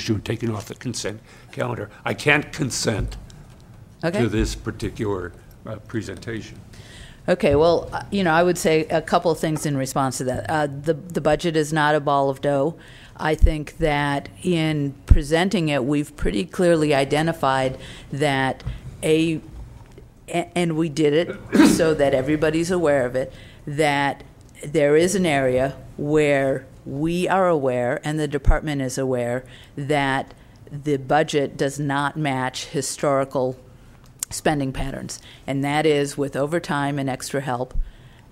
issue and taken off the consent calendar. I can't consent to this particular presentation. Okay, well, I would say a couple of things in response to that. The budget is not a ball of dough. I think that in presenting it, we've pretty clearly identified that and we did it so that everybody's aware of it, that there is an area where we are aware and the department is aware that the budget does not match historical spending patterns, and that is with overtime and extra help,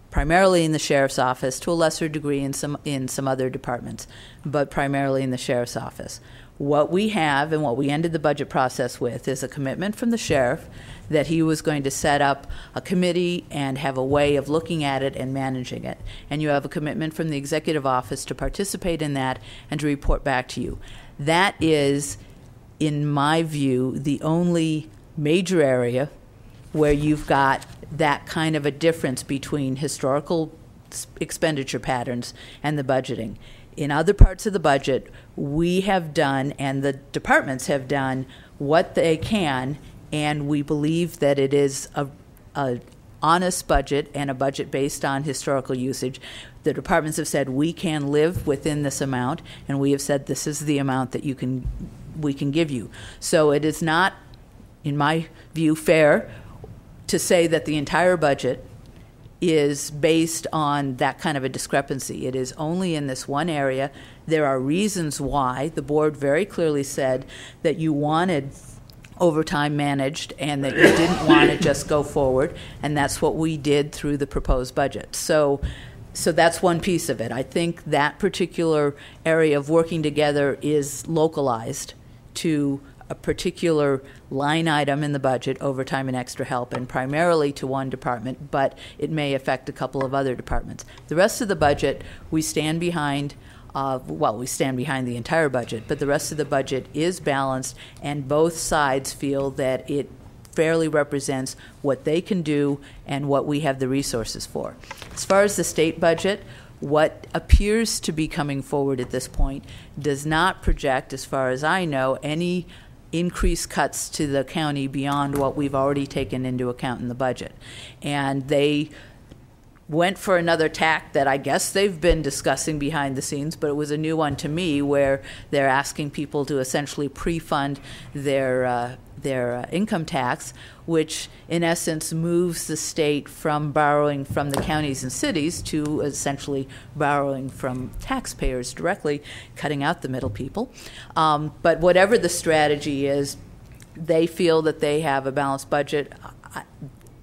primarily in the sheriff's office, to a lesser degree in some other departments, but primarily in the sheriff's office. What we have and what we ended the budget process with is a commitment from the sheriff that he was going to set up a committee and have a way of looking at it and managing it. And you have a commitment from the executive office to participate in that and to report back to you. That is, in my view, the only major area where you've got that kind of a difference between historical expenditure patterns and the budgeting. In other parts of the budget, we have done, and the departments have done, what they can, and we believe that it is a honest budget and a budget based on historical usage. The departments have said we can live within this amount, and we have said this is the amount that we can give you. So it is not, in my view, fair to say that the entire budget is based on that kind of a discrepancy. It is only in this one area. There are reasons why. The board very clearly said that you wanted overtime managed and that you didn't want to just go forward, and that's what we did through the proposed budget. So that's one piece of it. I think that particular area of working together is localized to a particular line item in the budget, overtime and extra help, and primarily to one department, but it may affect a couple of other departments. The rest of the budget, we stand behind. We stand behind the entire budget, but the rest of the budget is balanced, and both sides feel that it fairly represents what they can do and what we have the resources for. As far as the state budget, what appears to be coming forward at this point does not project, as far as I know, any increased cuts to the county beyond what we've already taken into account in the budget. And they went for another tack that I guess they've been discussing behind the scenes, but it was a new one to me, where they're asking people to essentially pre-fund their income tax, which in essence moves the state from borrowing from the counties and cities to essentially borrowing from taxpayers directly, cutting out the middle people. But whatever the strategy is, they feel that they have a balanced budget.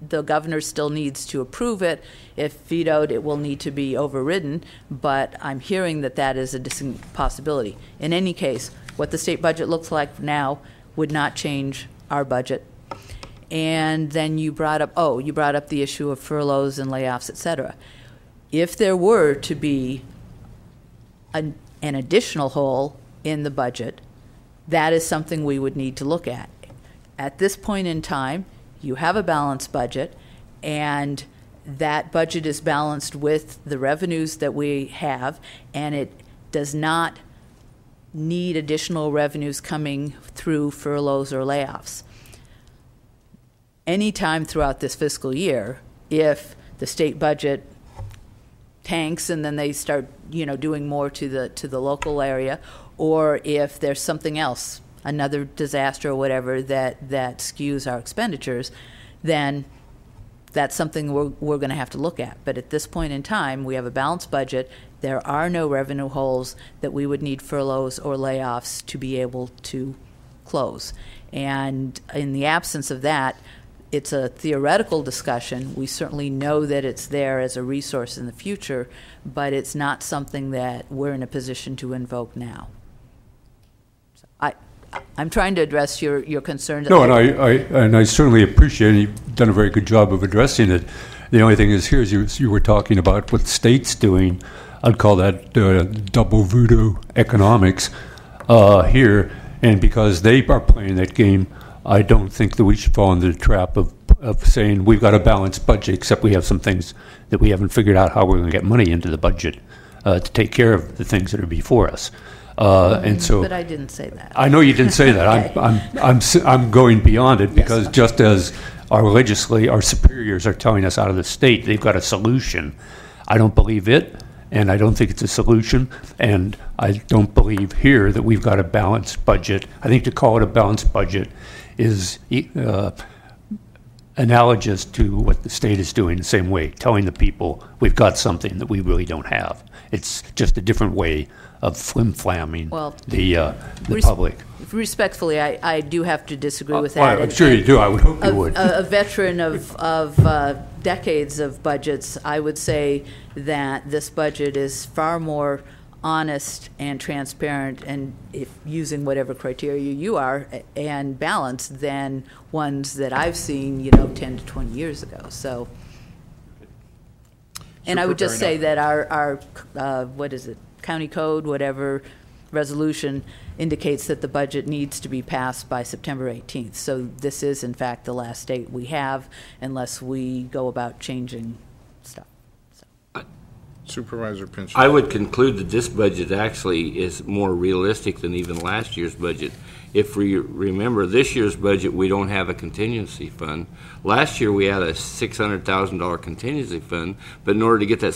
The governor still needs to approve it. If vetoed, it will need to be overridden, but I'm hearing that that is a distinct possibility. In any case, what the state budget looks like now would not change our budget. And then you brought up the issue of furloughs and layoffs, et cetera. If there were to be an additional hole in the budget, that is something we would need to look at. At this point in time, you have a balanced budget, and that budget is balanced with the revenues that we have, and it does not need additional revenues coming through furloughs or layoffs. Anytime throughout this fiscal year, if the state budget tanks and then they start, doing more to the local area, or if there's something else, another disaster or whatever that skews our expenditures, then that's something we're going to have to look at. But at this point in time, we have a balanced budget. There are no revenue holes that we would need furloughs or layoffs to be able to close. And in the absence of that, it's a theoretical discussion. We certainly know that it's there as a resource in the future, but it's not something that we're in a position to invoke now. So I'm trying to address your concerns. No, and I certainly appreciate it. You've done a very good job of addressing it. The only thing is, here, as you were talking about what the state's doing, I'd call that double voodoo economics here. And because they are playing that game, I don't think that we should fall into the trap of saying we've got a balanced budget, except we have some things that we haven't figured out how we're going to get money into the budget to take care of the things that are before us. And so But I didn't say that. I know you didn't say that. Okay. I'm going beyond it, because Yes. just as our superiors are telling us out of the state they've got a solution, I don't believe it, and I don't think it's a solution, and I don't believe here that we've got a balanced budget. I think to call it a balanced budget is analogous to what the state is doing the same way, telling the people we've got something that we really don't have. It's just a different way of flim-flamming the public. Respectfully, I do have to disagree with Well, that. I'm sure you do. I would hope you would. A veteran of decades of budgets, I would say that this budget is far more honest and transparent, and if using whatever criteria you are, and balanced than ones that I've seen, 10 to 20 years ago. So, and I would just say that our what is it, county code, whatever resolution indicates that the budget needs to be passed by September 18th. So this is, in fact, the last date we have, unless we go about changing stuff. Supervisor Pinch. I would conclude that this budget actually is more realistic than even last year's budget. If we remember, this year's budget, we don't have a contingency fund. Last year, we had a $600,000 contingency fund, but in order to get that